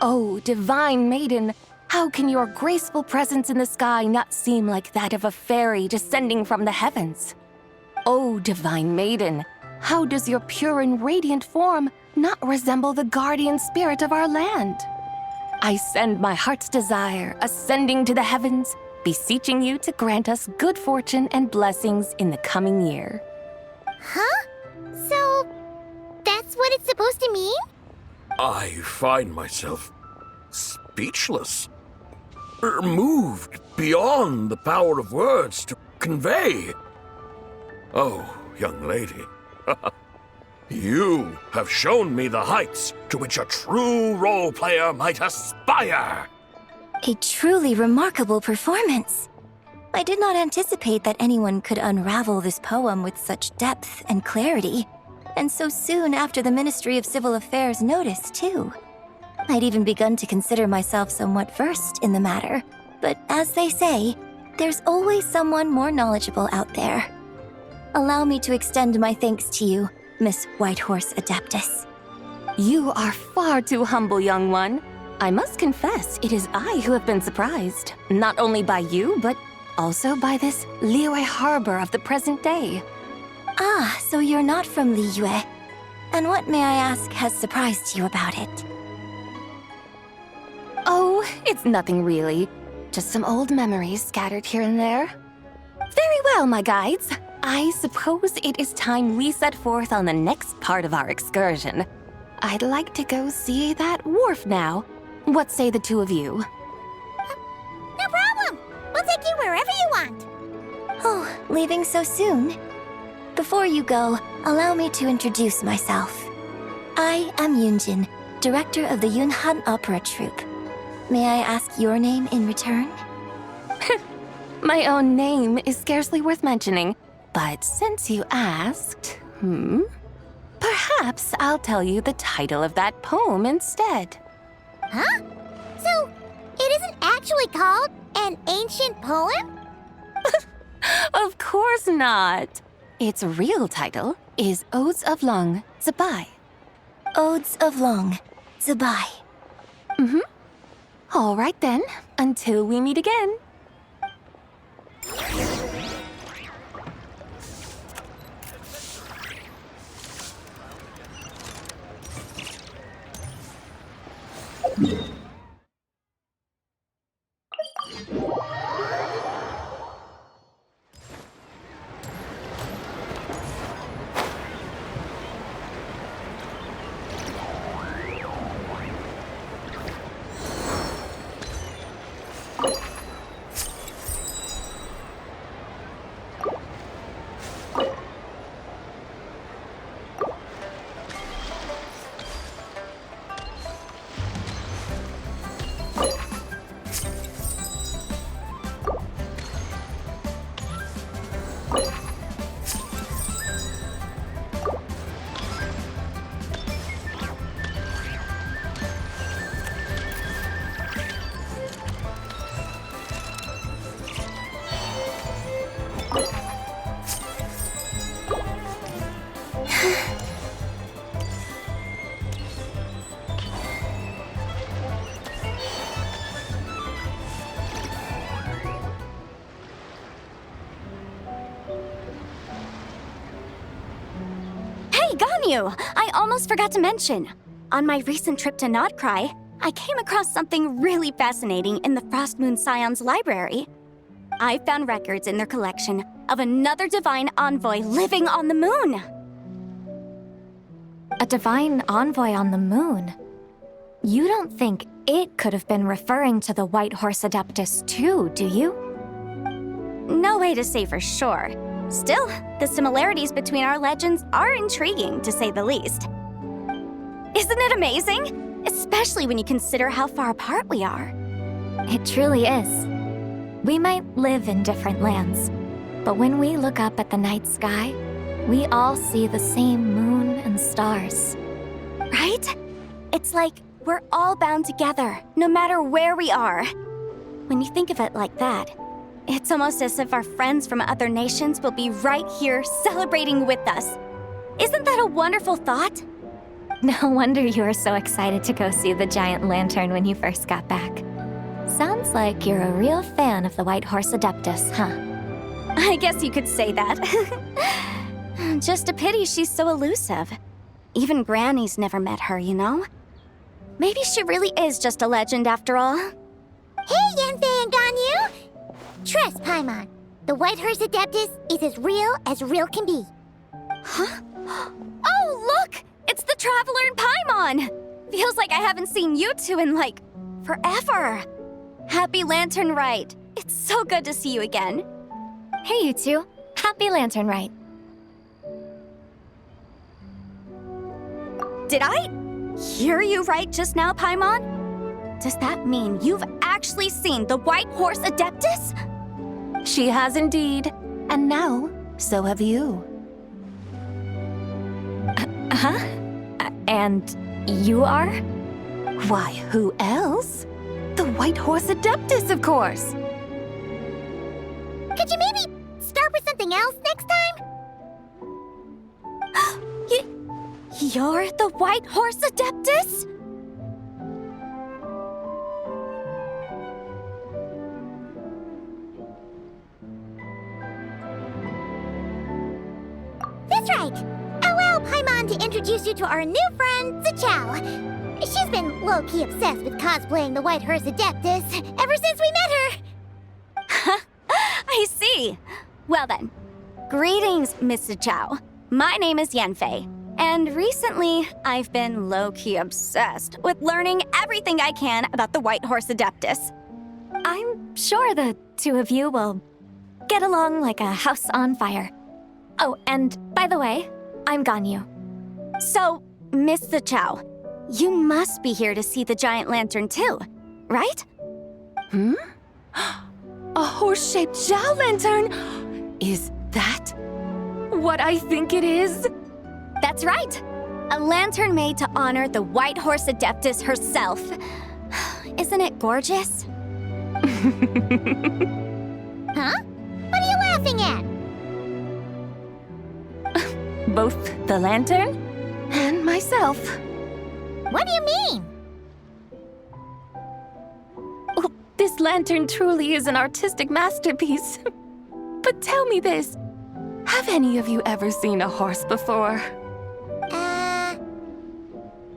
Oh, divine maiden, how can your graceful presence in the sky not seem like that of a fairy descending from the heavens? Oh, divine maiden, how does your pure and radiant form not resemble the guardian spirit of our land? I send my heart's desire, ascending to the heavens, beseeching you to grant us good fortune and blessings in the coming year. Huh? So, that's what it's supposed to mean? I find myself speechless, moved beyond the power of words to convey. Oh, young lady, you have shown me the heights to which a true role player might aspire. A truly remarkable performance. I did not anticipate that anyone could unravel this poem with such depth and clarity, and so soon after the Ministry of Civil Affairs noticed, too. I'd even begun to consider myself somewhat versed in the matter, but as they say, there's always someone more knowledgeable out there. Allow me to extend my thanks to you, Miss Whitehorse Adeptus. You are far too humble, young one. I must confess, it is I who have been surprised, not only by you, but also by this Liyue harbor of the present day. Ah, so you're not from Liyue. And what, may I ask, has surprised you about it? Oh, it's nothing really. Just some old memories scattered here and there. Very well, my guides. I suppose it is time we set forth on the next part of our excursion. I'd like to go see that wharf now. What say the two of you? No problem! We'll take you wherever you want. Oh, leaving so soon? Before you go, allow me to introduce myself. I am Yunjin, director of the Yunhan Opera Troupe. May I ask your name in return? My own name is scarcely worth mentioning, but since you asked, perhaps I'll tell you the title of that poem instead. Huh? So, it isn't actually called an ancient poem? Of course not. Its real title is Odes of Long Zibai. Odes of Long Zibai. All right then, until we meet again. I almost forgot to mention. On my recent trip to Notcry, I came across something really fascinating in the Frost Moon Scion's library. I found records in their collection of another divine envoy living on the moon. A divine envoy on the moon? You don't think it could have been referring to the White Horse Adeptus too, do you? No way to say for sure. Still, the similarities between our legends are intriguing, to say the least. Isn't it amazing? Especially when you consider how far apart we are. It truly is. We might live in different lands, but when we look up at the night sky, we all see the same moon and stars. Right? It's like we're all bound together, no matter where we are. When you think of it like that, it's almost as if our friends from other nations will be right here celebrating with us. Isn't that a wonderful thought? No wonder you were so excited to go see the giant lantern when you first got back. Sounds like you're a real fan of the White Horse Adeptus, huh? I guess you could say that. Just a pity she's so elusive. Even Granny's never met her, you know? Maybe she really is just a legend after all. Hey, Yanfei and Ganyu! Trust, Paimon. The White Horse Adeptus is as real can be. Huh? Oh, look! It's the Traveler and Paimon! Feels like I haven't seen you two in, like, forever. Happy Lantern Rite. It's so good to see you again. Hey, you two. Happy Lantern Rite. Did I hear you right just now, Paimon? Does that mean you've actually seen the White Horse Adeptus? She has indeed. And now, so have you. Huh? And you are? Why, who else? The White Horse Adeptus, of course! Could you maybe start with something else next time? You're the White Horse Adeptus? That's right. Allow Paimon to introduce you to our new friend, Zichao. She's been low-key obsessed with cosplaying the White Horse Adeptus ever since we met her. I see. Well then, greetings, Mr. Chow. My name is Yanfei, and recently I've been low-key obsessed with learning everything I can about the White Horse Adeptus. I'm sure the two of you will get along like a house on fire. Oh, and by the way, I'm Ganyu. So, Mr. Chow, you must be here to see the giant lantern too, right? Hmm? A horse-shaped Zhao lantern? Is that what I think it is? That's right. A lantern made to honor the White Horse Adeptus herself. Isn't it gorgeous? Huh? What are you laughing at? Both the lantern and myself. What do you mean? Oh, this lantern truly is an artistic masterpiece. But tell me this, have any of you ever seen a horse before?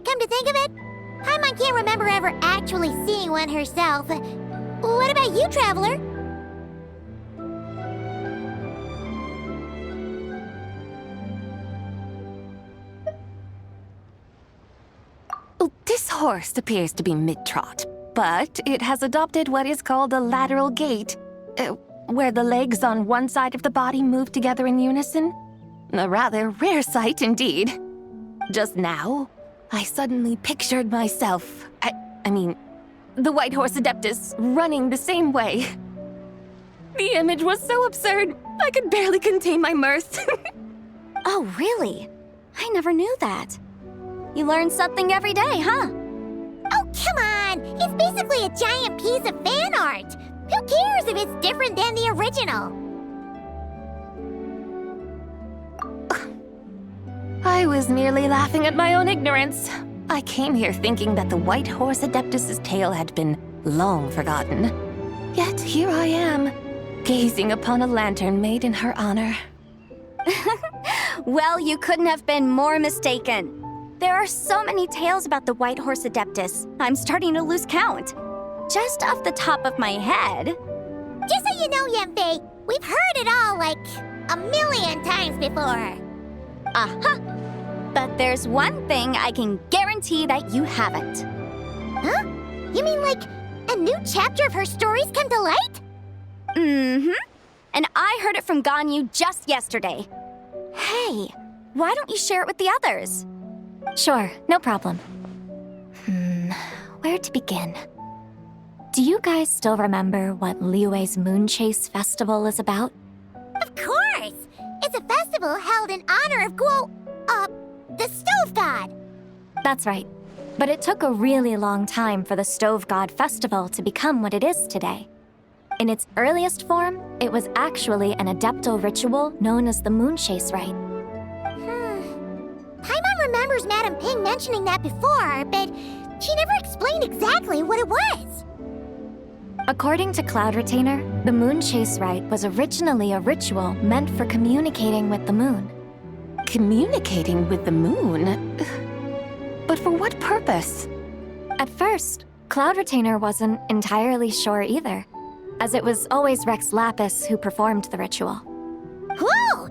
Come to think of it, Paimon can't remember ever actually seeing one herself. What about you, Traveler? Oh, this horse appears to be mid-trot, but it has adopted what is called a lateral gait, where the legs on one side of the body move together in unison. A rather rare sight indeed. Just now, I suddenly pictured myself, I mean, the White Horse Adeptus running the same way. The image was so absurd, I could barely contain my mirth. Oh, really? I never knew that. You learn something every day, huh? Oh, come on! It's basically a giant piece of fan art! Who cares if it's different than the original? I was merely laughing at my own ignorance. I came here thinking that the White Horse Adeptus's tale had been long forgotten. Yet here I am, gazing upon a lantern made in her honor. Well, you couldn't have been more mistaken. There are so many tales about the White Horse Adeptus, I'm starting to lose count. Just off the top of my head. Just so you know, Yanfei, we've heard it all like a million times before. Uh-huh. But there's one thing I can guarantee that you haven't. Huh? You mean like a new chapter of her stories come to light? Mm-hmm. And I heard it from Ganyu just yesterday. Hey, why don't you share it with the others? Sure, no problem. Where to begin? Do you guys still remember what Liyue's Moon Chase Festival is about? Of course! It's a festival held in honor of the Stove God. That's right. But it took a really long time for the Stove God Festival to become what it is today. In its earliest form, it was actually an adeptal ritual known as the Moon Chase Rite. Paimon remembers Madame Ping mentioning that before, but she never explained exactly what it was. According to Cloud Retainer, the Moon Chase Rite was originally a ritual meant for communicating with the moon. Communicating with the moon? But for what purpose? At first, Cloud Retainer wasn't entirely sure either, as it was always Rex Lapis who performed the ritual. Whoa!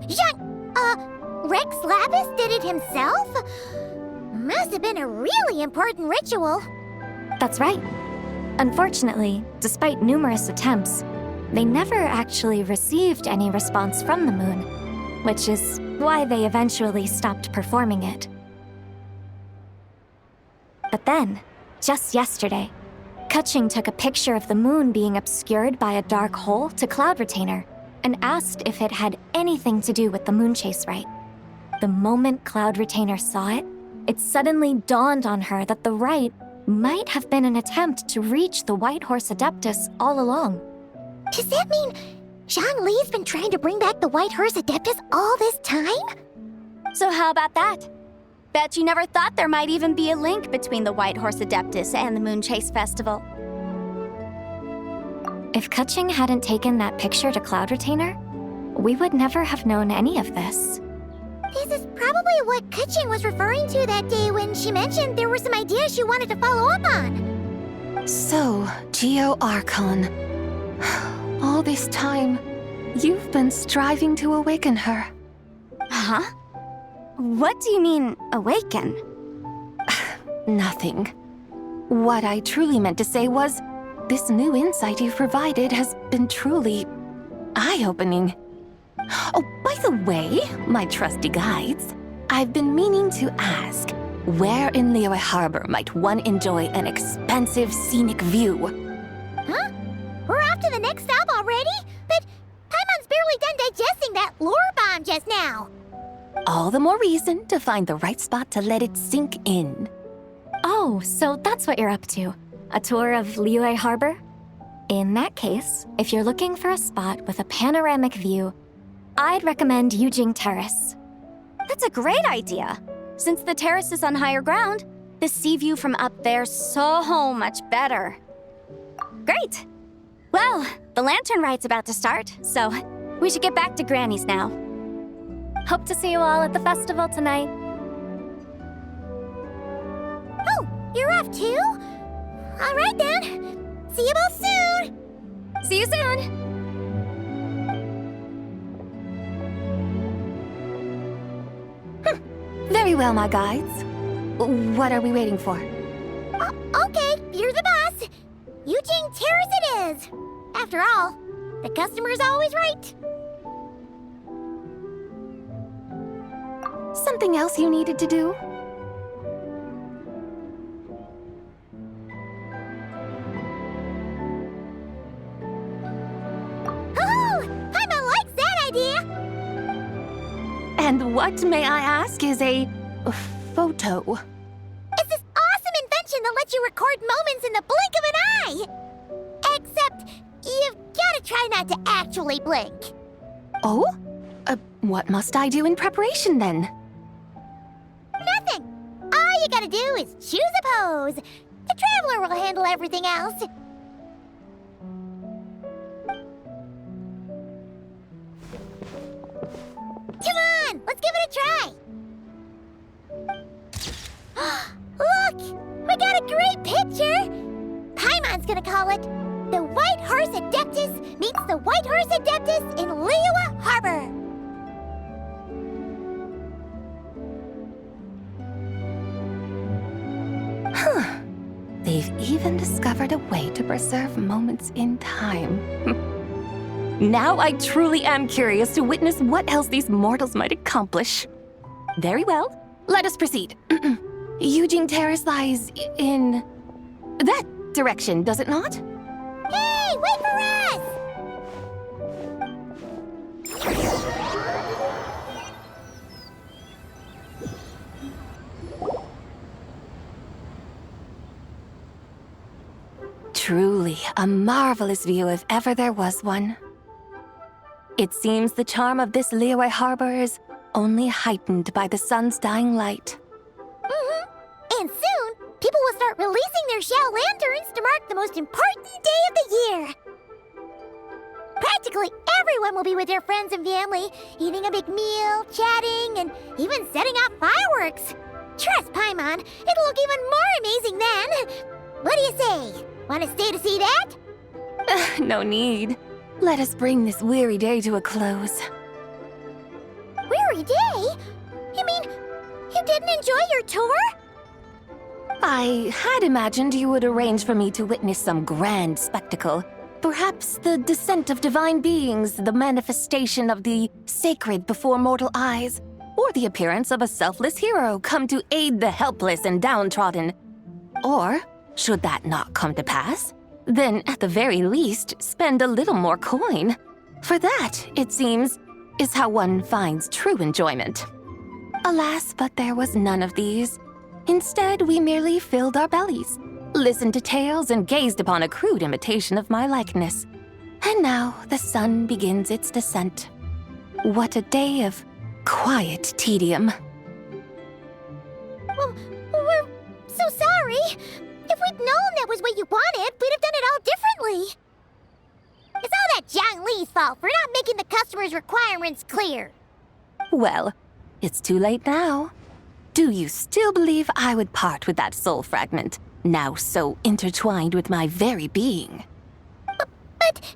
Rex Lapis did it himself? Must have been a really important ritual. That's right. Unfortunately, despite numerous attempts, they never actually received any response from the moon, which is why they eventually stopped performing it. But then, just yesterday, Kutching took a picture of the moon being obscured by a dark hole to Cloud Retainer and asked if it had anything to do with the Moon Chase Rite. The moment Cloud Retainer saw it, it suddenly dawned on her that the rite might have been an attempt to reach the White Horse Adeptus all along. Does that mean Zhongli's been trying to bring back the White Horse Adeptus all this time? So how about that? Bet you never thought there might even be a link between the White Horse Adeptus and the Moon Chase Festival. If Kutching hadn't taken that picture to Cloud Retainer, we would never have known any of this. This is probably what Kutching was referring to that day when she mentioned there were some ideas she wanted to follow up on. So, Geo Archon. All this time, you've been striving to awaken her. Huh? What do you mean, awaken? Nothing. What I truly meant to say was, this new insight you've provided has been truly eye-opening. Oh, by the way, my trusty guides, I've been meaning to ask, where in Liyue Harbor might one enjoy an expansive scenic view? Huh? We're off to the next stop already? But Paimon's barely done digesting that lore bomb just now. All the more reason to find the right spot to let it sink in. Oh, so that's what you're up to. A tour of Liyue Harbor? In that case, if you're looking for a spot with a panoramic view, I'd recommend Yujing Terrace. That's a great idea. Since the terrace is on higher ground, the sea view from up there's so much better. Great! Well, the lantern rite's about to start, so we should get back to Granny's now. Hope to see you all at the festival tonight. Oh, you're off too? All right then. See you both soon. See you soon! Very well, my guides. What are we waiting for? Okay, you're the boss. Yujing Terrace it is. After all, the customer's always right. Something else you needed to do? Oh, Paimon likes that idea. And what, may I ask, is a photo? It's this awesome invention that lets you record moments in the blink of an eye. Except, you've gotta try not to actually blink. Oh? What must I do in preparation then? Nothing. All you gotta do is choose a pose. The Traveler will handle everything else. Come on, let's give it a try. Look, we got a great picture. Paimon's gonna call it The White Horse Adeptus Meets the White Horse Adeptus in Liyue Harbor. They've even discovered a way to preserve moments in time. Now I truly am curious to witness what else these mortals might accomplish. Very well, let us proceed. Yujing Terrace lies in that direction, does it not? Hey, wait for us! Truly a marvelous view if ever there was one. It seems the charm of this Liyue Harbor is only heightened by the sun's dying light. their shell lanterns to mark the most important day of the year. Practically everyone will be with their friends and family, eating a big meal, chatting, and even setting off fireworks. Trust Paimon, it'll look even more amazing then. What do you say? Want to stay to see that? No need. Let us bring this weary day to a close. Weary day? You mean you didn't enjoy your tour? I had imagined you would arrange for me to witness some grand spectacle. Perhaps the descent of divine beings, the manifestation of the sacred before mortal eyes, or the appearance of a selfless hero come to aid the helpless and downtrodden. Or, should that not come to pass, then at the very least spend a little more coin. For that, it seems, is how one finds true enjoyment. Alas, but there was none of these. Instead, we merely filled our bellies, listened to tales, and gazed upon a crude imitation of my likeness. And now the sun begins its descent. What a day of quiet tedium. Well, we're so sorry. If we'd known that was what you wanted, we'd have done it all differently. It's all that Zhang Li's fault for not making the customer's requirements clear. Well, it's too late now. Do you still believe I would part with that soul fragment, now so intertwined with my very being? But...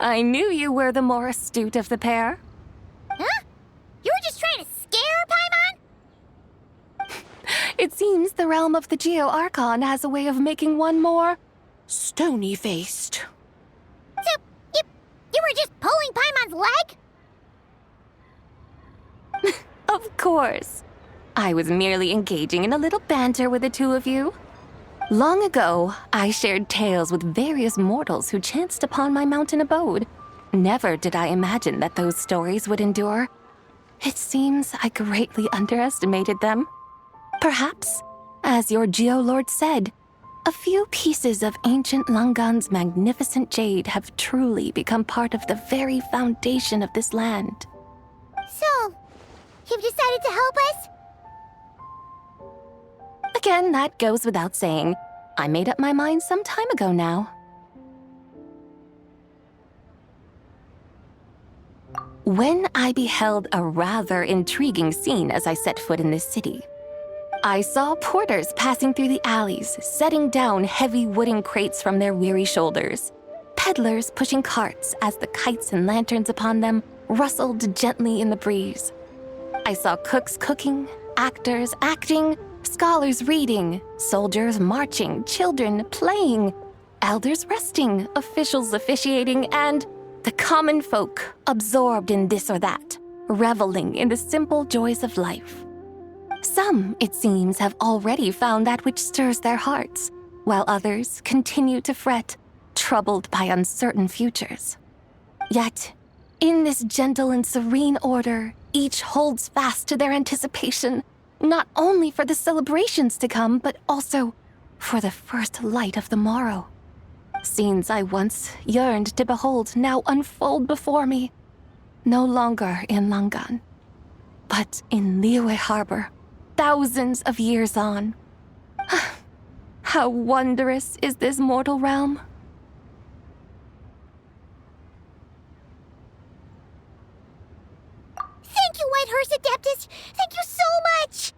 I knew you were the more astute of the pair. Huh? You were just trying to scare Paimon? It seems the realm of the Geo-Archon has a way of making one more stony-faced. So, you were just pulling Paimon's leg? Of course. I was merely engaging in a little banter with the two of you. Long ago, I shared tales with various mortals who chanced upon my mountain abode. Never did I imagine that those stories would endure. It seems I greatly underestimated them. Perhaps, as your Geolord said, a few pieces of ancient Langan's magnificent jade have truly become part of the very foundation of this land. So, you've decided to help us? Again, that goes without saying. I made up my mind some time ago now. When I beheld a rather intriguing scene as I set foot in this city, I saw porters passing through the alleys, setting down heavy wooden crates from their weary shoulders, peddlers pushing carts as the kites and lanterns upon them rustled gently in the breeze. I saw cooks cooking, actors acting, scholars reading, soldiers marching, children playing, elders resting, officials officiating, and the common folk absorbed in this or that, reveling in the simple joys of life. Some, it seems, have already found that which stirs their hearts, while others continue to fret, troubled by uncertain futures. Yet, in this gentle and serene order, each holds fast to their anticipation, not only for the celebrations to come, but also for the first light of the morrow. Scenes I once yearned to behold now unfold before me, no longer in Langan, but in Liyue Harbor, thousands of years on. How wondrous is this mortal realm! Thank you, Whitehurst Adeptus! Thank you so much!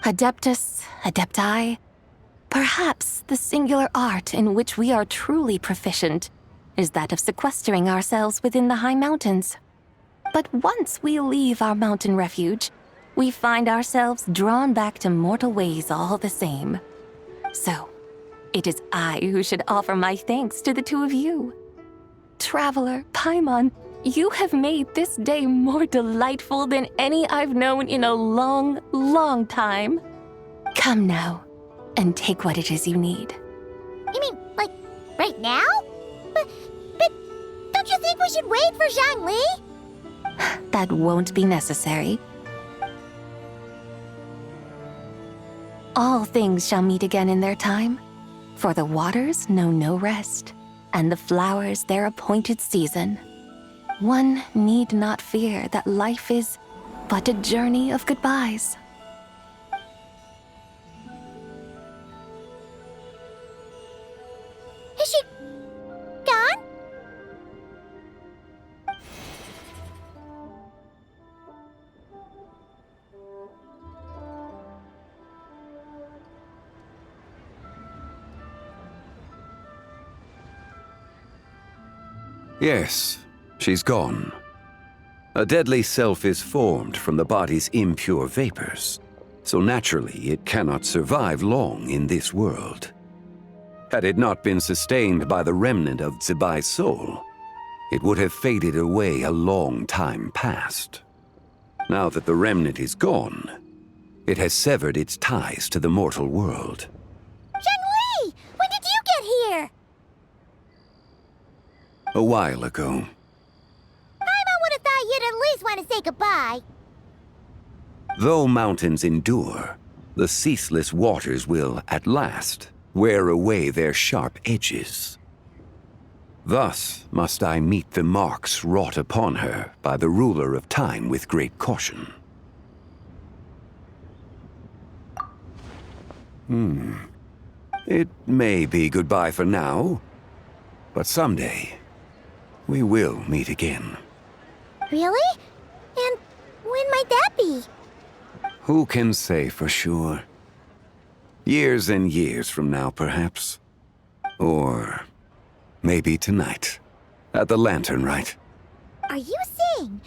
Adeptus, Adepti, perhaps the singular art in which we are truly proficient is that of sequestering ourselves within the high mountains. But once we leave our mountain refuge, we find ourselves drawn back to mortal ways all the same. So, it is I who should offer my thanks to the two of you. Traveler, Paimon, you have made this day more delightful than any I've known in a long, long time. Come now, and take what it is you need. You mean, like, right now? But don't you think we should wait for Zhang Li? That won't be necessary. All things shall meet again in their time, for the waters know no rest, and the flowers their appointed season. one need not fear that life is but a journey of goodbyes. Is she gone? Yes, she's gone. A deadly self is formed from the body's impure vapors, so naturally it cannot survive long in this world. Had it not been sustained by the remnant of Zibai's soul, it would have faded away a long time past. Now that the remnant is gone, it has severed its ties to the mortal world. Zhenhui! When did you get here? A while ago. Paimon would have thought you'd at least want to say goodbye. Though mountains endure, the ceaseless waters will, at last, wear away their sharp edges. Thus must I meet the marks wrought upon her by the ruler of time with great caution. It may be goodbye for now, but someday we will meet again. Really? And when might that be? Who can say for sure? Years and years from now, perhaps. Or maybe tonight, at the Lantern Rite. Are you saying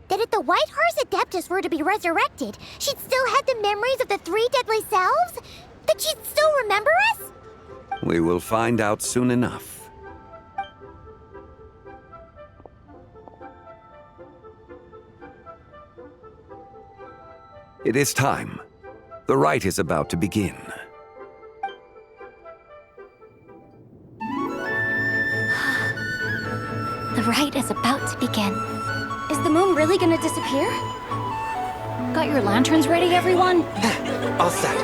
that if the White Horse Adeptus were to be resurrected, she'd still have the memories of the three deadly selves? That she'd still remember us? We will find out soon enough. It is time. The rite is about to begin. The rite is about to begin. Is the moon really gonna disappear? Got your lanterns ready, everyone? All set.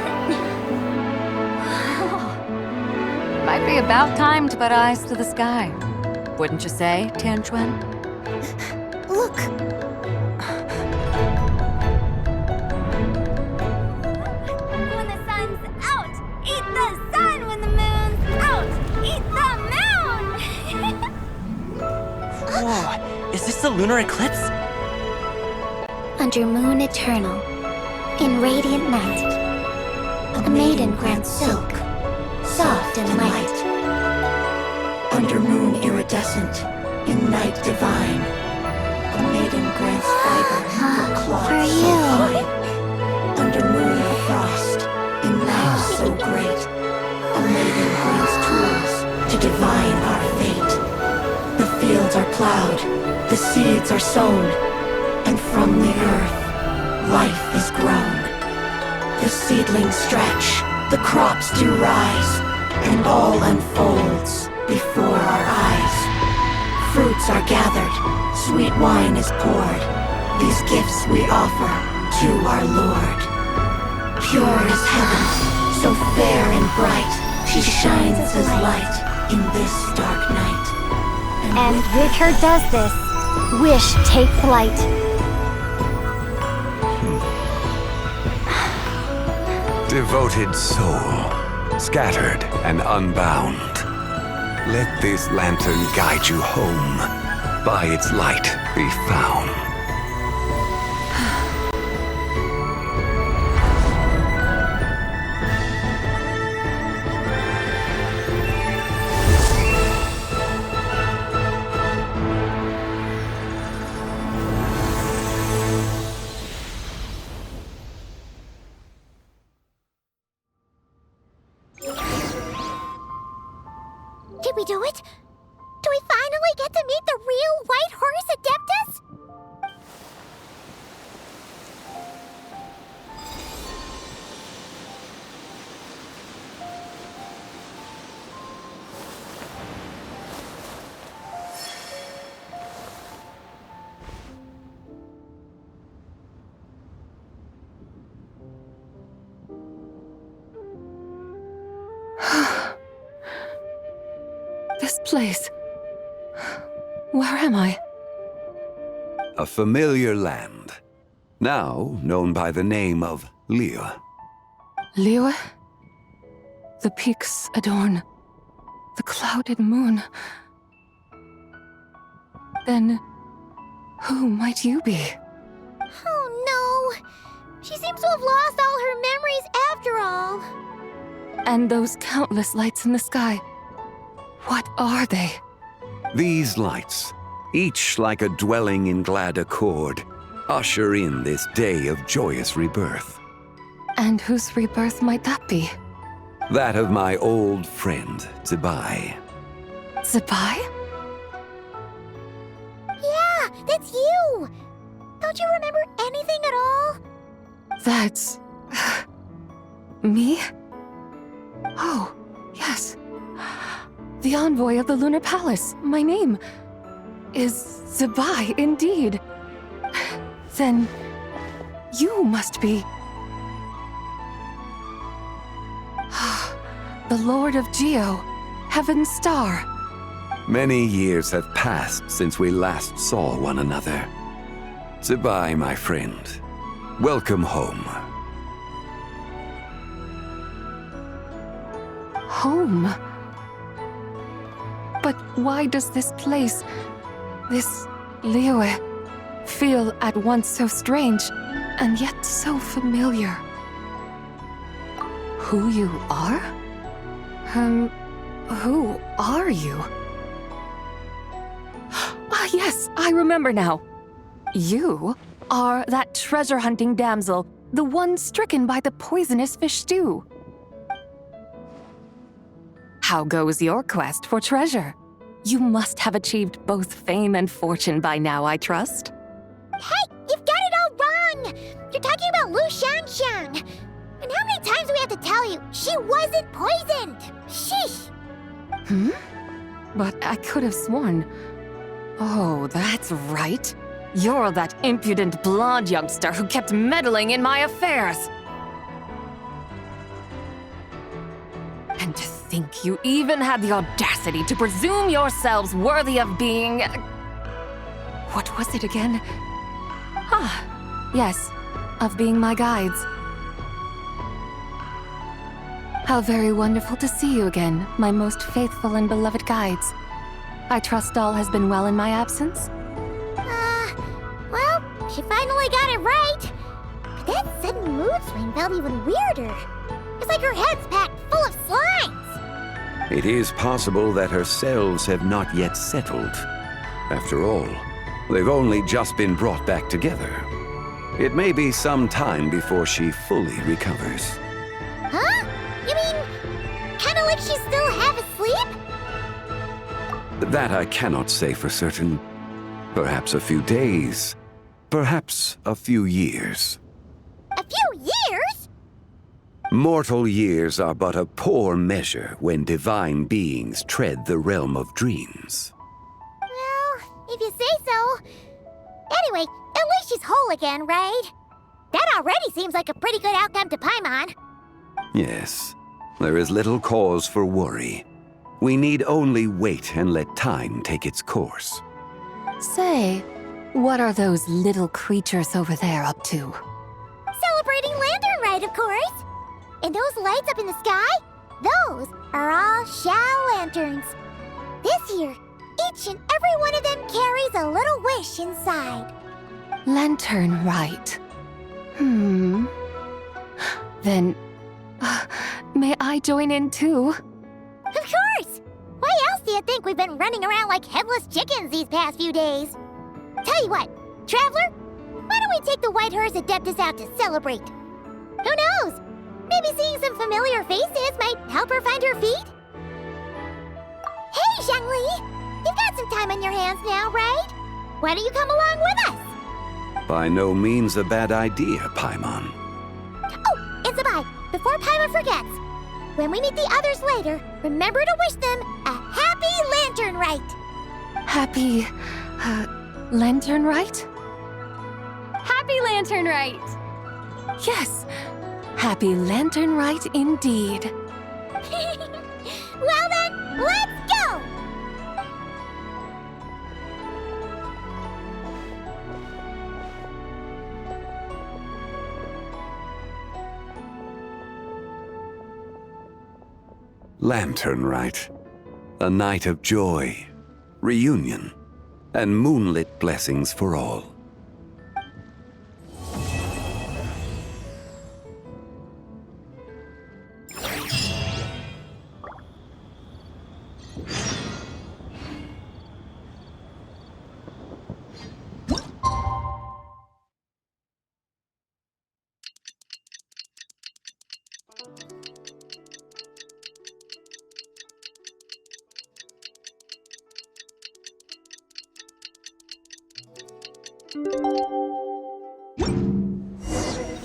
Might be about time to put eyes to the sky. Wouldn't you say, Tianquan? Look! When the sun's out, eat the sun. When the moon's out, eat the moon. Whoa, is this the lunar eclipse? Under moon eternal, in radiant night, a maiden grants silk, soft and light. Under moon iridescent, in night divine, a maiden grants fiber for cloth For so you. fine. Under moon of frost, in night so great, a maiden grants tools to divine our fate. The fields are plowed, the seeds are sown, and from the earth, life is grown. The seedlings stretch, the crops do rise, and all unfolds before our eyes. Fruits are gathered, sweet wine is poured. These gifts we offer to our Lord. Pure is heaven, so fair and bright. She shines as light in this dark night. And with her does this, wish take flight. Devoted soul, scattered and unbound. Let this lantern guide you home. By its light be found. Did we do it? Do we finally get to meet the real White Horse Adeptus? This place. Where am I? a familiar land, now known by the name of Liyue. Liyue? The peaks adorn the clouded moon. Then, who might you be? Oh no! She seems to have lost all her memories after all. And those countless lights in the sky, what are they? These lights, each like a dwelling in glad accord, usher in this day of joyous rebirth. And whose rebirth might that be? That of my old friend, Zibai. Zibai? Yeah, that's you! Don't you remember anything at all? That's... me? Oh, yes. The envoy of the Lunar Palace. My name is Zibai, indeed. Then you must be... the Lord of Geo, Heaven's Star. Many years have passed since we last saw one another. Zibai, my friend. Welcome home. Home? But why does this place, this Liyue, feel at once so strange and yet so familiar? Who you are? Who are you? Ah, yes, I remember now. You are that treasure-hunting damsel, the one stricken by the poisonous fish stew. How goes your quest for treasure? You must have achieved both fame and fortune by now, I trust. Hey, you've got it all wrong! You're talking about Lu Shanshan! And how many times do we have to tell you? She wasn't poisoned! Sheesh! But I could have sworn... Oh, that's right. You're that impudent blonde youngster who kept meddling in my affairs. And to think you even had the audacity to presume yourselves worthy of being... What was it again? Ah, yes, of being my guides. How very wonderful to see you again, my most faithful and beloved guides. I trust all has been well in my absence? Well, she finally got it right. But that sudden mood swing felt even weirder. It's like her head's packed full of slimes. It is possible that her cells have not yet settled. After all, they've only just been brought back together. It may be some time before she fully recovers. Huh? You mean, kinda like she's still half asleep? That I cannot say for certain. Perhaps a few days. Perhaps a few years. A few years? Mortal years are but a poor measure when divine beings tread the realm of dreams. Well, if you say so. Anyway, at least she's whole again, right? That already seems like a pretty good outcome to Paimon. Yes, there is little cause for worry. We need only wait and let time take its course. Say, what are those little creatures over there up to? Celebrating Lantern Rite, of course. And those lights up in the sky? Those are all Shao lanterns. This year, each and every one of them carries a little wish inside. Lantern Rite. Then, may I join in too? Of course! Why else do you think we've been running around like headless chickens these past few days? Tell you what, Traveler, why don't we take the White Hearse Adeptus out to celebrate? Who knows? Maybe seeing some familiar faces might help her find her feet? Hey, Zhangli! You've got some time on your hands now, right? Why don't you come along with us? By no means a bad idea, Paimon. Oh, and Zibai, before Paimon forgets, when we meet the others later, remember to wish them a happy Lantern Rite. Happy... Lantern Rite? Happy Lantern Rite! Yes! Happy Lantern Rite indeed. Well then, let's go! Lantern Rite. A night of joy, reunion, and moonlit blessings for all.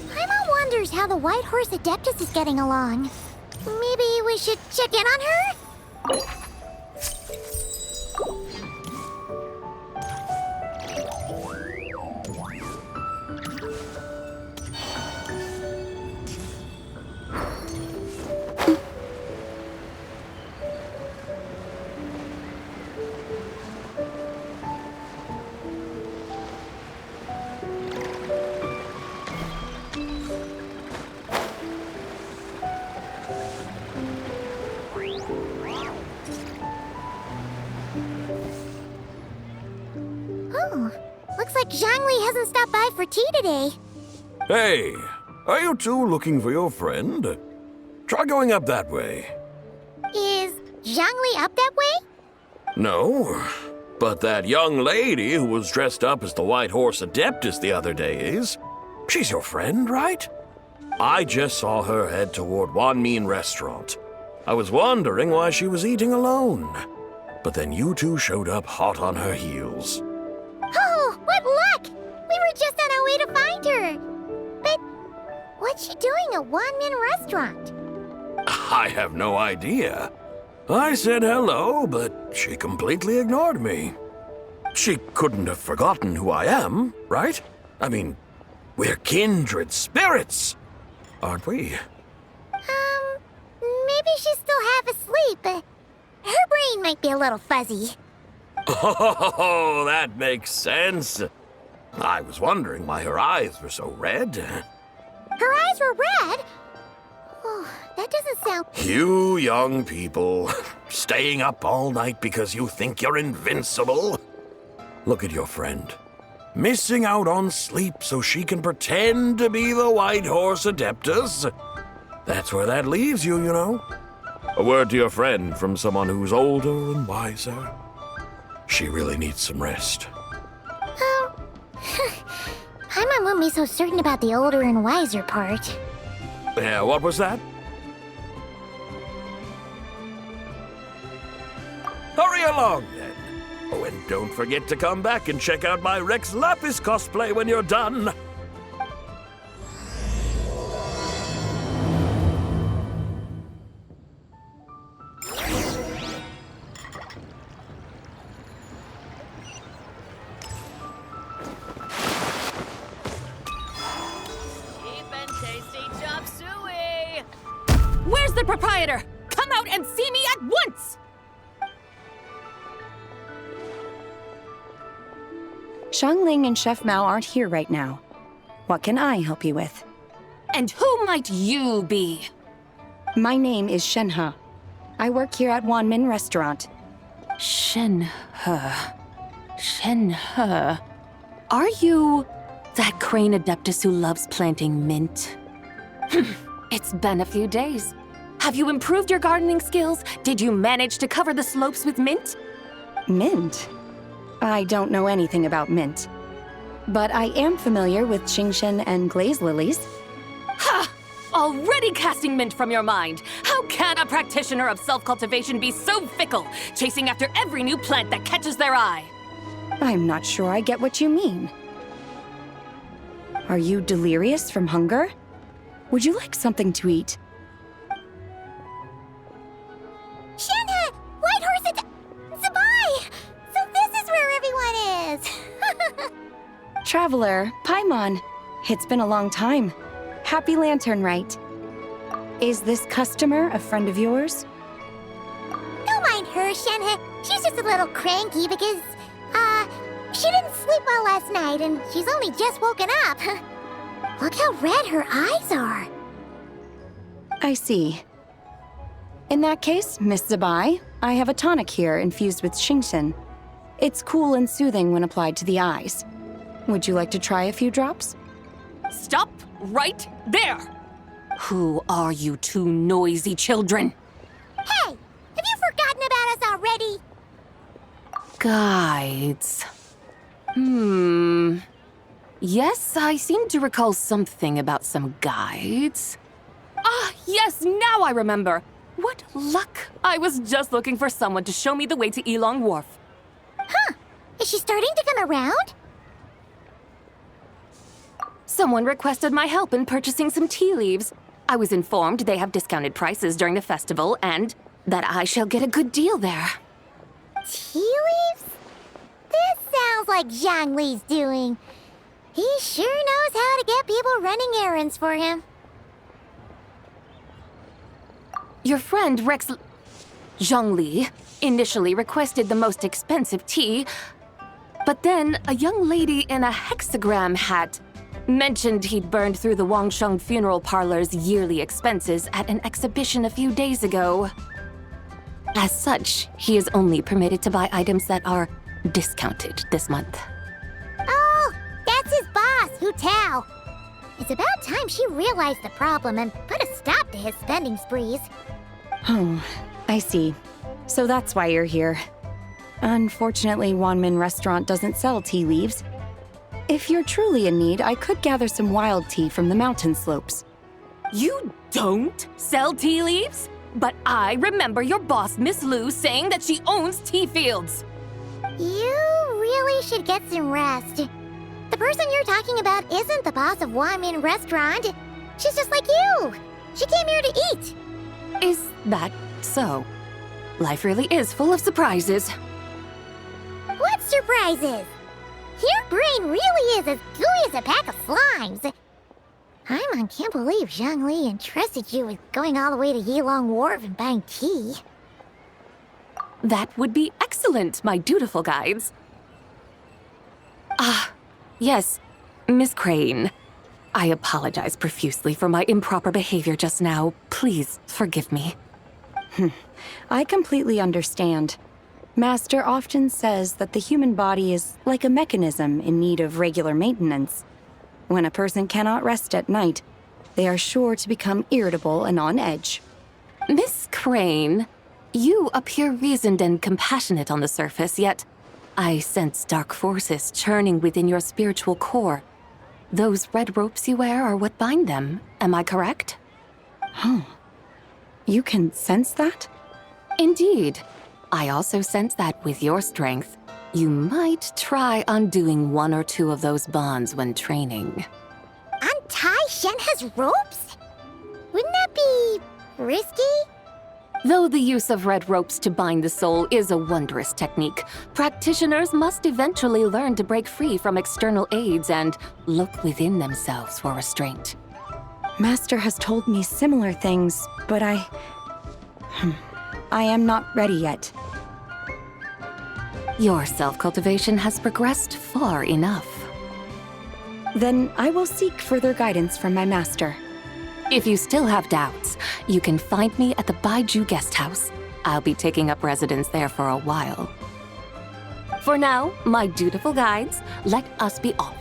Paimon wonders how the White Horse Adeptus is getting along. Maybe we should check in on her? Oh, looks like Zhangli hasn't stopped by for tea today. Hey, are you two looking for your friend? Try going up that way. Is Zhangli up that way? No, but that young lady who was dressed up as the White Horse Adeptus the other day is. She's your friend, right? I just saw her head toward Wanmin Restaurant. I was wondering why she was eating alone. But then you two showed up hot on her heels. Oh, what luck! We were just on our way to find her. But what's she doing at Wanmin Restaurant? I have no idea. I said hello, but she completely ignored me. She couldn't have forgotten who I am, right? I mean, we're kindred spirits, aren't we? Maybe she's still half asleep. Her brain might be a little fuzzy. Oh, that makes sense. I was wondering why her eyes were so red. Her eyes were red? Oh, that doesn't sound... You young people, staying up all night because you think you're invincible. Look at your friend. Missing out on sleep so she can pretend to be the White Horse Adeptus. That's where that leaves you, you know. A word to your friend from someone who's older and wiser. She really needs some rest. Paimon won't be so certain about the older and wiser part. Yeah, what was that? Hurry along, then. Oh, and don't forget to come back and check out my Rex Lapis cosplay when you're done. Where's the proprietor? Come out and see me at once! Xiangling and Chef Mao aren't here right now. What can I help you with? And who might you be? My name is Shenhe. I work here at Wanmin Restaurant. Shenhe. Shenhe. Are you that crane adeptus who loves planting mint? It's been a few days. Have you improved your gardening skills? Did you manage to cover the slopes with mint? Mint? I don't know anything about mint. But I am familiar with Qingshen and glaze lilies. Ha! Already casting mint from your mind. How can a practitioner of self-cultivation be so fickle, chasing after every new plant that catches their eye? I'm not sure I get what you mean. Are you delirious from hunger? Would you like something to eat? Shenhe! White Horse Zabai! So this is where everyone is! Traveler, Paimon. It's been a long time. Happy Lantern Rite. Is this customer a friend of yours? Don't mind her, Shenhe. She's just a little cranky because, she didn't sleep well last night and she's only just woken up. Look how red her eyes are. I see. In that case, Miss Zabai, I have a tonic here infused with Xingxin. It's cool and soothing when applied to the eyes. Would you like to try a few drops? Stop right there! Who are you two noisy children? Hey, have you forgotten about us already? Guides. Yes, I seem to recall something about some guides. Ah, yes, now I remember. What luck! I was just looking for someone to show me the way to Elong Wharf. Huh. Is she starting to come around? Someone requested my help in purchasing some tea leaves. I was informed they have discounted prices during the festival and that I shall get a good deal there. Tea leaves? This sounds like Zhang Li's doing. He sure knows how to get people running errands for him. Your friend Rex Zhongli initially requested the most expensive tea, but then a young lady in a hexagram hat mentioned he'd burned through the Wangsheng Funeral Parlor's yearly expenses at an exhibition a few days ago. As such, he is only permitted to buy items that are discounted this month. Oh, that's his boss, Hu Tao. It's about time she realized the problem and put a stop to his spending sprees. Oh, I see. So that's why you're here. Unfortunately, Wanmin Restaurant doesn't sell tea leaves. If you're truly in need, I could gather some wild tea from the mountain slopes. You don't sell tea leaves? But I remember your boss, Miss Lu, saying that she owns tea fields. You really should get some rest. The person you're talking about isn't the boss of Wanmin Restaurant. She's just like you. She came here to eat. Is that so? Life really is full of surprises. What surprises? Your brain really is as gooey as a pack of slimes. I can't believe Zhang Li entrusted you with going all the way to Yilong Wharf and buying tea. That would be excellent, my dutiful guides. Ah, yes, Miss Crane. I apologize profusely for my improper behavior just now. Please forgive me. I completely understand. Master often says that the human body is like a mechanism in need of regular maintenance. When a person cannot rest at night, they are sure to become irritable and on edge. Miss Crane, you appear reasoned and compassionate on the surface, yet I sense dark forces churning within your spiritual core. Those red ropes you wear are what bind them, am I correct? Huh. You can sense that? Indeed. I also sense that with your strength, you might try undoing one or two of those bonds when training. Untie Shen has ropes? Wouldn't that be risky? Though the use of red ropes to bind the soul is a wondrous technique, practitioners must eventually learn to break free from external aids and look within themselves for restraint. Master has told me similar things, but I am not ready yet. Your self-cultivation has progressed far enough. Then I will seek further guidance from my master. If you still have doubts, you can find me at the Baiju Guest House. I'll be taking up residence there for a while. For now, my dutiful guides, let us be off.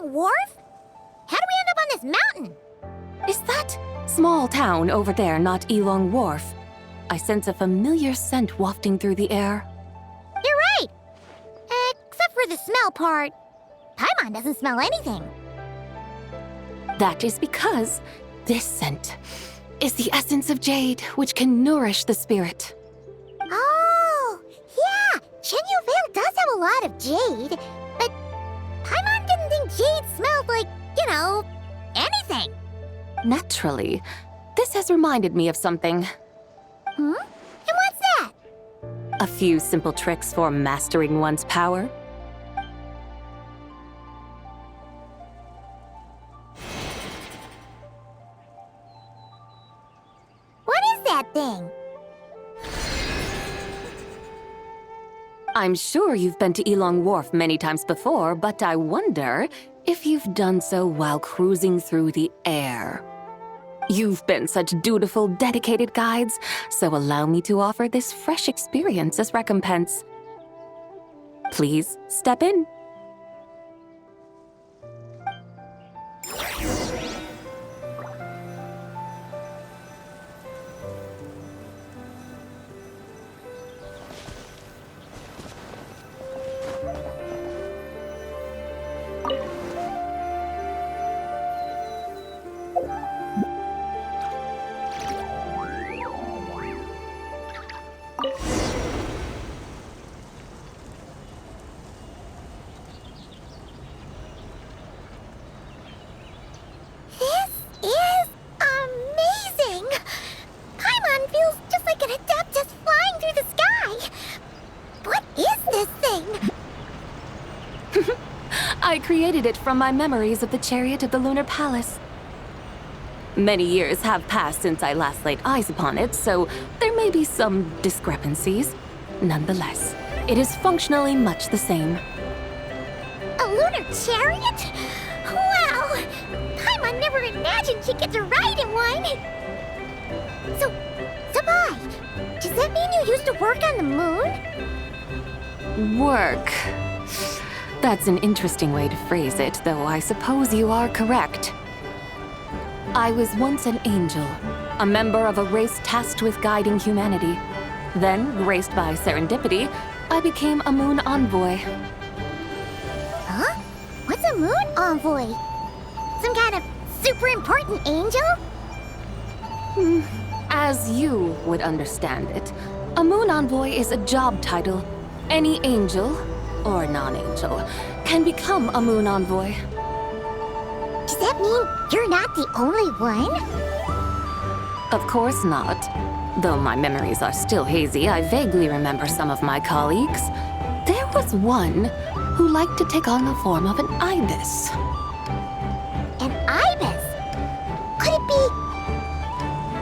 Wharf? How do we end up on this mountain? Is that small town over there not Elong Wharf? I sense a familiar scent wafting through the air. You're right! Except for the smell part. Paimon doesn't smell anything. That is because this scent is the essence of jade, which can nourish the spirit. Oh, yeah, Shenyu Vale does have a lot of jade, but Paimon didn't think jade smelled like, anything. Naturally, this has reminded me of something. And what's that? A few simple tricks for mastering one's power. What is that thing? I'm sure you've been to Elong Wharf many times before, but I wonder if you've done so while cruising through the air. You've been such dutiful, dedicated guides, so allow me to offer this fresh experience as recompense. Please step in. This is amazing! Paimon feels just like an Adeptus flying through the sky. What is this thing? I created it from my memories of the chariot of the Lunar Palace. Many years have passed since I last laid eyes upon it, so there may be some discrepancies. Nonetheless, it is functionally much the same. A lunar chariot? Wow! Paimon never imagined she'd get to ride in one! So, Mai, does that mean you used to work on the moon? Work. That's an interesting way to phrase it, though I suppose you are correct. I was once an angel, a member of a race tasked with guiding humanity. Then, graced by serendipity, I became a moon envoy. Huh? What's a moon envoy? Some kind of super important angel? As you would understand it, a moon envoy is a job title. Any angel, or non-angel, can become a moon envoy. Does that mean you're not the only one? Of course not. Though my memories are still hazy, I vaguely remember some of my colleagues. There was one who liked to take on the form of an ibis. An ibis? Could it be...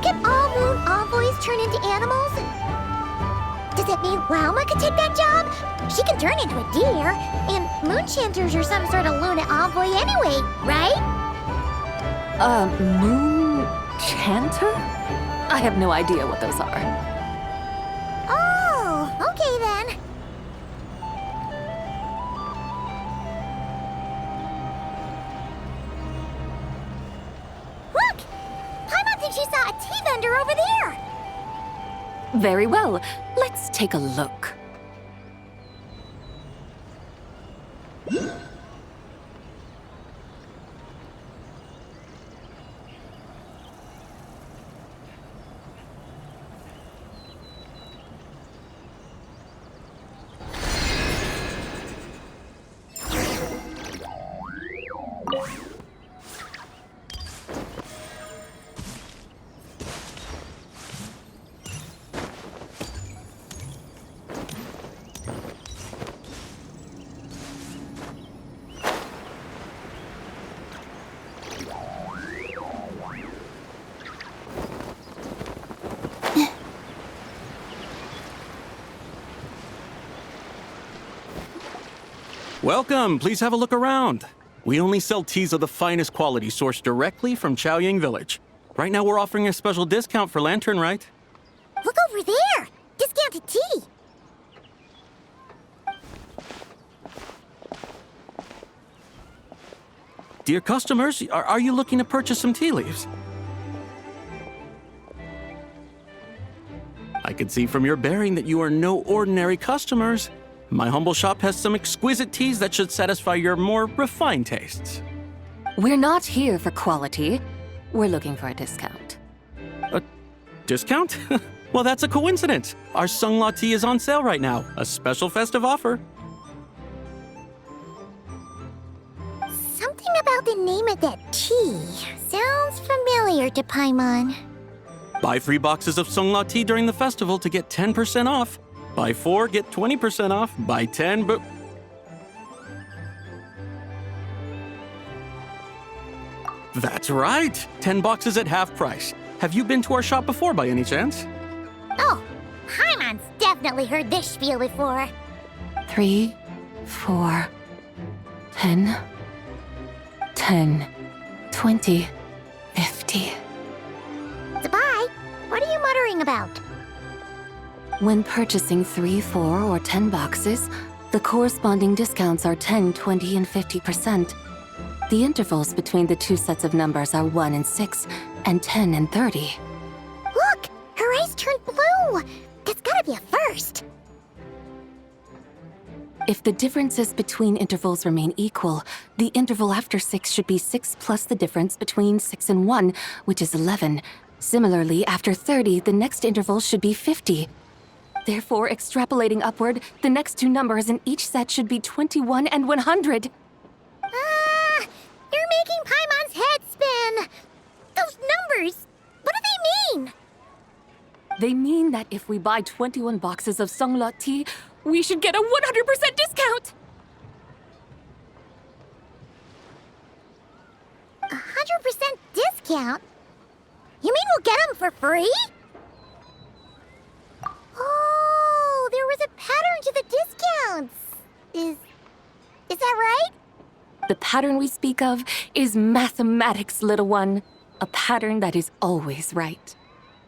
Can all moon envoys turn into animals? Does that mean Lauma could take that job? She can turn into a deer, and moon chanters are some sort of Luna envoy anyway, right? Moon chanter? I have no idea what those are. Oh, okay then. Look! Paimon thinks she saw a tea vendor over there! Very well, let's take a look. Welcome, please have a look around. We only sell teas of the finest quality sourced directly from Chaoying Village. Right now we're offering a special discount for Lantern Rite. Look over there! Discounted tea! Dear customers, are you looking to purchase some tea leaves? I can see from your bearing that you are no ordinary customers. My humble shop has some exquisite teas that should satisfy your more refined tastes. We're not here for quality. We're looking for a discount. A discount? Well, that's a coincidence. Our Sunglaw tea is on sale right now. A special festive offer. Something about the name of that tea sounds familiar to Paimon. Buy 3 boxes of Sunglaw tea during the festival to get 10% off. Buy 4, get 20% off. Buy 10, but... That's right! 10 boxes at half price. Have you been to our shop before by any chance? Oh, Paimon's definitely heard this spiel before. 3, 4, 10, 10, 20, 50. Zabai, what are you muttering about? When purchasing 3, 4, or 10 boxes, the corresponding discounts are 10, 20, and 50%. The intervals between the two sets of numbers are 1 and 6, and 10 and 30. Look! Her eyes turned blue! That's gotta be a first! If the differences between intervals remain equal, the interval after 6 should be 6 plus the difference between 6 and 1, which is 11. Similarly, after 30, the next interval should be 50. Therefore, extrapolating upward, the next two numbers in each set should be 21 and 100. You're making Paimon's head spin! Those numbers, what do they mean? They mean that if we buy 21 boxes of Sunglaw tea, we should get a 100% discount! 100% discount? You mean we'll get them for free? Oh, there was a pattern to the discounts. Is that right? The pattern we speak of is mathematics, little one. A pattern that is always right.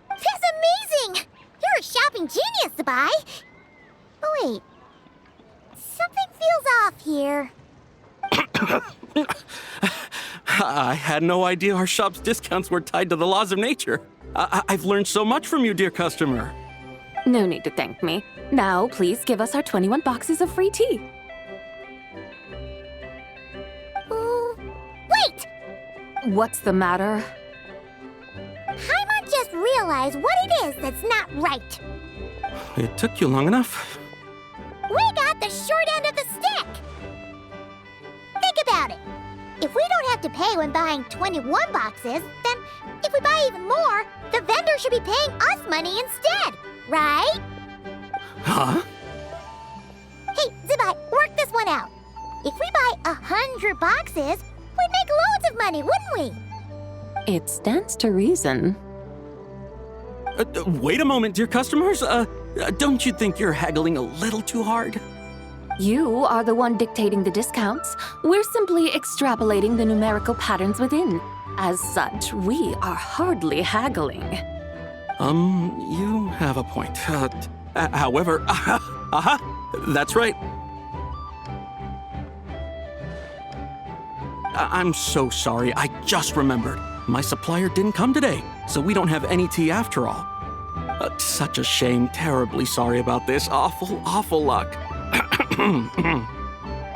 That's amazing! You're a shopping genius, Zabai. Oh, wait. Something feels off here. I had no idea our shop's discounts were tied to the laws of nature. I've learned so much from you, dear customer. No need to thank me. Now, please give us our 21 boxes of free tea. Wait! What's the matter? Paimon just realized what it is that's not right. It took you long enough. We got the short end of the stick! Think about it. If we don't have to pay when buying 21 boxes, then if we buy even more, the vendor should be paying us money instead, right? Huh? Hey, Zabai, work this one out. If we buy 100 boxes, we'd make loads of money, wouldn't we? It stands to reason. Wait a moment, dear customers. Don't you think you're haggling a little too hard? You are the one dictating the discounts. We're simply extrapolating the numerical patterns within. As such, we are hardly haggling. You have a point. However, that's right. I'm so sorry. I just remembered. My supplier didn't come today, so we don't have any tea after all. Such a shame. Terribly sorry about this. Awful luck.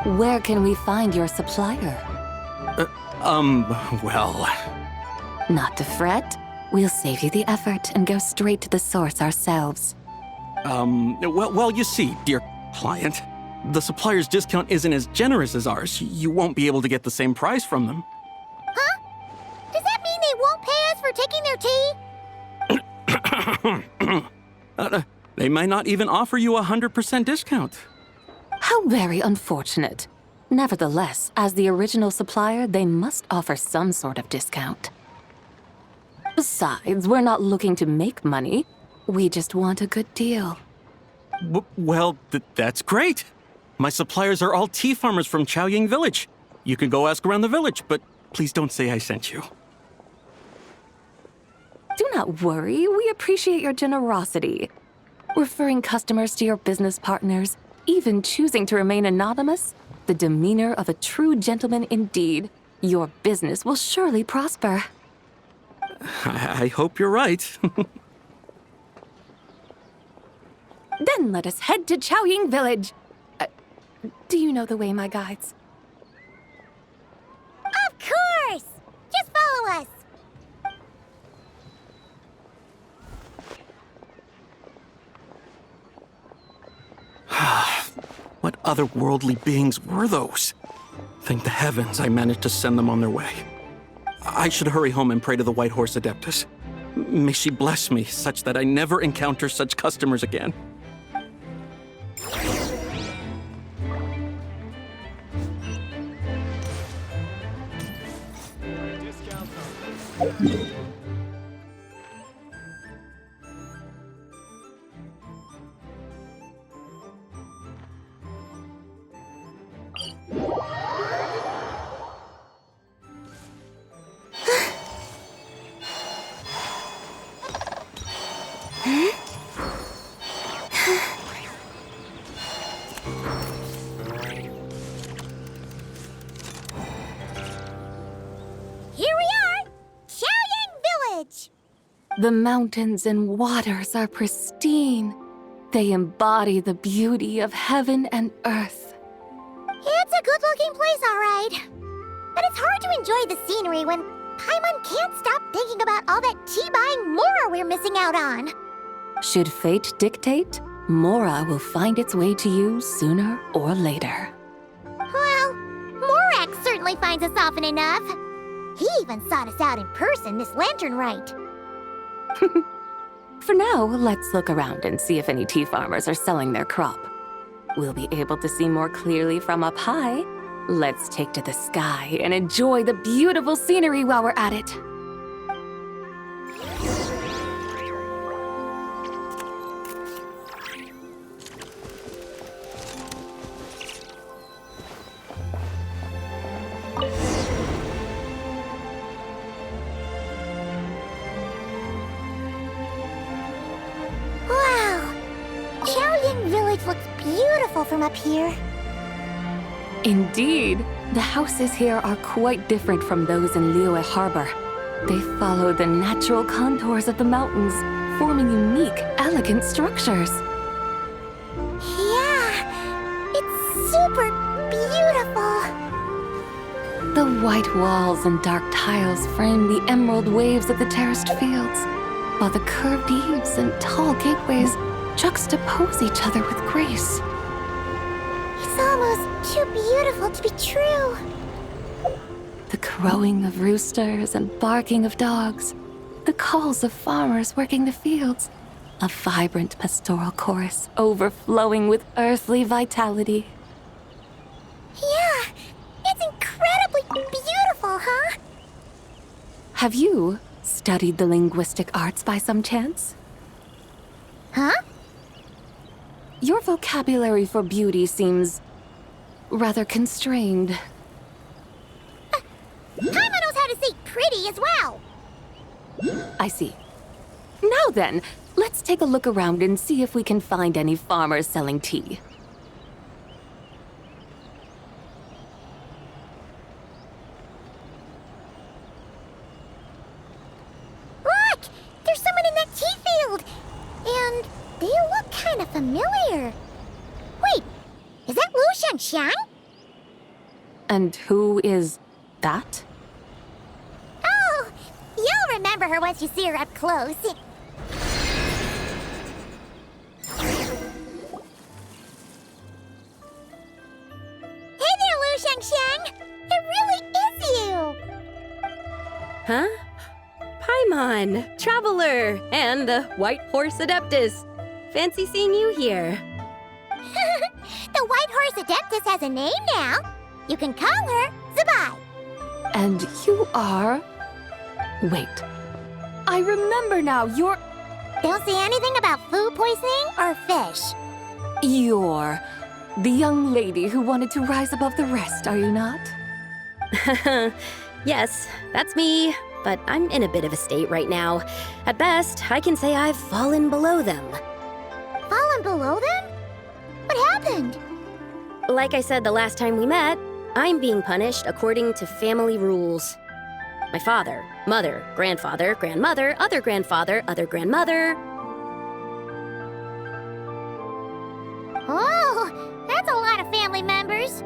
Where can we find your supplier? Well... Not to fret. We'll save you the effort and go straight to the source ourselves. Well, you see, dear client, the supplier's discount isn't as generous as ours. You won't be able to get the same price from them. Huh? Does that mean they won't pay us for taking their tea? They might not even offer you a 100% discount. How very unfortunate. Nevertheless, as the original supplier, they must offer some sort of discount. Besides, we're not looking to make money. We just want a good deal. Well, that's great. My suppliers are all tea farmers from Chaoying Village. You can go ask around the village, but please don't say I sent you. Do not worry, we appreciate your generosity. Referring customers to your business partners, even choosing to remain anonymous, the demeanor of a true gentleman indeed. Your business will surely prosper. I hope you're right. Then let us head to Chaoying Village. Do you know the way, my guides? Of course! Just follow us. What otherworldly beings were those? Thank the heavens I managed to send them on their way. I should hurry home and pray to the White Horse Adeptus. May she bless me such that I never encounter such customers again. Here we are! Xiaoyang Village! The mountains and waters are pristine. They embody the beauty of heaven and earth. It's a good-looking place, all right. But it's hard to enjoy the scenery when Paimon can't stop thinking about all that tea-buying Mora we're missing out on. Should fate dictate, Mora will find its way to you sooner or later. Well, Morak certainly finds us often enough. He even sought us out in person this lantern rite. For now, let's look around and see if any tea farmers are selling their crop. We'll be able to see more clearly from up high. Let's take to the sky and enjoy the beautiful scenery while we're at it. Wow! Xiaoyang Village looks beautiful from up here. Indeed, the houses here are quite different from those in Liyue Harbor. They follow the natural contours of the mountains, forming unique, elegant structures. Yeah, it's super beautiful. The white walls and dark tiles frame the emerald waves of the terraced fields, while the curved eaves and tall gateways juxtapose each other with grace. It's almost too beautiful to be true. The crowing of roosters and barking of dogs, the calls of farmers working the fields, a vibrant pastoral chorus overflowing with earthly vitality. Yeah, it's incredibly beautiful, huh? Have you studied the linguistic arts by some chance? Huh? Your vocabulary for beauty seems rather constrained. Paimon knows how to say pretty as well. I see. Now then, let's take a look around and see if we can find any farmers selling tea. Look! There's someone in that tea field! And they look kind of familiar. Wait, is that Lu Xiangxiang? And who is that? Oh, you'll remember her once you see her up close. Hey there, Lu Xiangxiang! It really is you! Huh? Paimon, Traveler, and the White Horse Adeptus. Fancy seeing you here. The White Horse Adeptus has a name now. You can call her Zabai. And you are... Wait. I remember now, you're... Don't say anything about food poisoning or fish. You're the young lady who wanted to rise above the rest, are you not? Yes, that's me. But I'm in a bit of a state right now. At best, I can say I've fallen below them. Fallen below them? What happened? Like I said the last time we met, I'm being punished according to family rules. My father, mother, grandfather, grandmother, other grandfather, other grandmother. Oh, that's a lot of family members. brothers?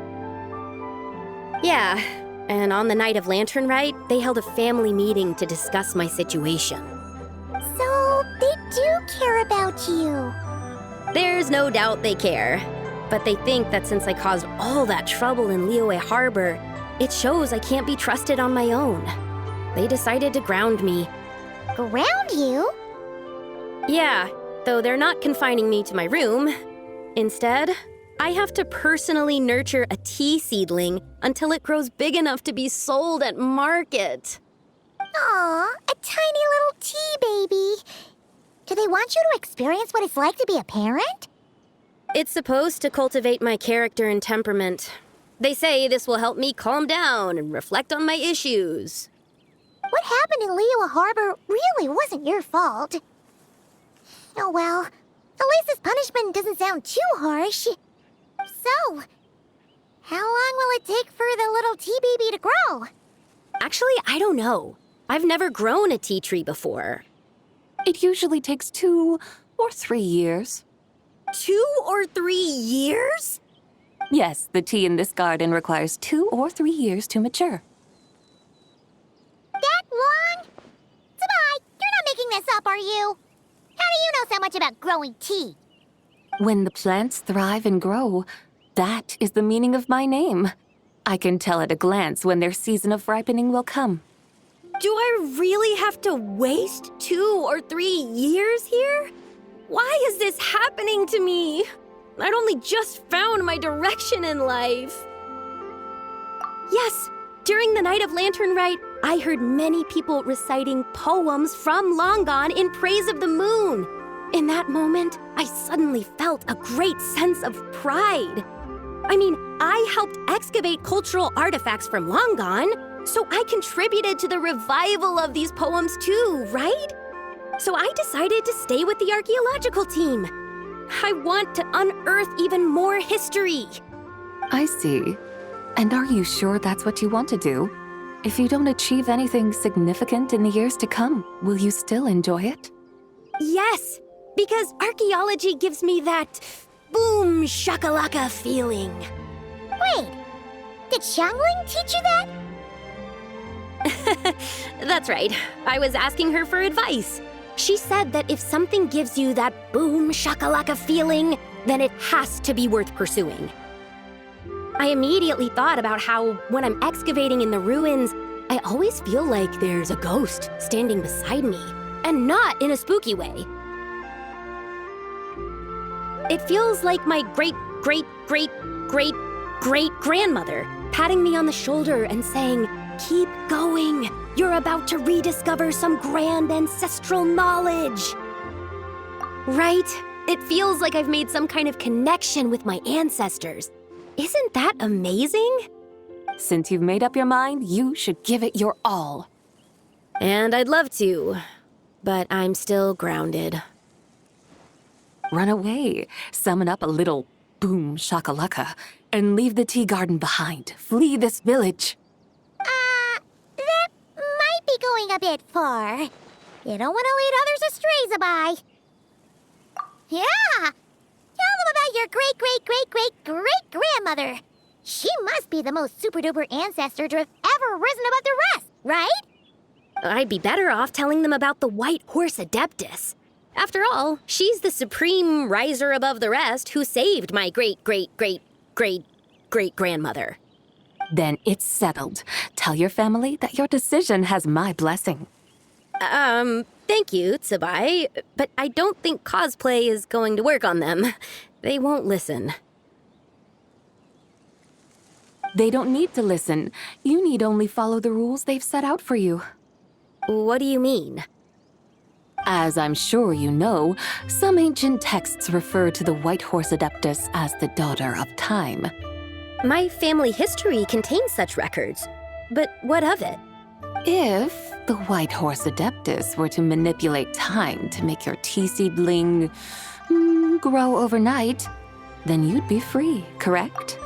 Yeah, and on the night of Lantern Rite, they held a family meeting to discuss my situation. So, they do care about you. There's no doubt they care, but they think that since I caused all that trouble in Liyue Harbor, it shows I can't be trusted on my own. They decided to ground me. Ground you? Yeah, though they're not confining me to my room. Instead, I have to personally nurture a tea seedling until it grows big enough to be sold at market. Aw, a tiny little tea baby. Do they want you to experience what it's like to be a parent? It's supposed to cultivate my character and temperament. They say this will help me calm down and reflect on my issues. What happened in Liyue Harbor really wasn't your fault. Oh well, at least this punishment doesn't sound too harsh. So, how long will it take for the little tea baby to grow? Actually, I don't know. I've never grown a tea tree before. It usually takes 2 or 3 years. 2 or 3 years? Yes, the tea in this garden requires 2 or 3 years to mature. That long? Sabai, you're not making this up, are you? How do you know so much about growing tea? When the plants thrive and grow, that is the meaning of my name. I can tell at a glance when their season of ripening will come. Do I really have to waste 2 or 3 years here? Why is this happening to me? I'd only just found my direction in life. Yes, during the night of Lantern Rite, I heard many people reciting poems from Long Gone in praise of the moon. In that moment, I suddenly felt a great sense of pride. I mean, I helped excavate cultural artifacts from Long Gone, so I contributed to the revival of these poems too, right? So I decided to stay with the archaeological team. I want to unearth even more history. I see. And are you sure that's what you want to do? If you don't achieve anything significant in the years to come, will you still enjoy it? Yes, because archaeology gives me that boom shakalaka feeling. Wait, did Xiangling teach you that? That's right. I was asking her for advice. She said that if something gives you that boom shakalaka feeling, then it has to be worth pursuing. I immediately thought about how, when I'm excavating in the ruins, I always feel like there's a ghost standing beside me, and not in a spooky way. It feels like my great-great-great-great-great-grandmother patting me on the shoulder and saying, "Keep going. You're about to rediscover some grand ancestral knowledge." Right? It feels like I've made some kind of connection with my ancestors. Isn't that amazing? Since you've made up your mind, you should give it your all. And I'd love to, but I'm still grounded. Run away, summon up a little boom shakalaka, and leave the tea garden behind. Flee this village. That might be going a bit far. You don't want to lead others astray, Sabai. Yeah! Tell them about your great-great-great-great-great-grandmother. She must be the most super-duper ancestor to have ever risen above the rest, right? I'd be better off telling them about the White Horse Adeptus. After all, she's the supreme riser above the rest who saved my great-great-great-great-great-grandmother. Then it's settled. Tell your family that your decision has my blessing. Thank you, Tsubai, but I don't think cosplay is going to work on them. They won't listen. They don't need to listen. You need only follow the rules they've set out for you. What do you mean? As I'm sure you know, some ancient texts refer to the White Horse Adeptus as the Daughter of Time. My family history contains such records, but what of it? If the White Horse Adeptus were to manipulate time to make your tea seedling grow overnight, then you'd be free, correct?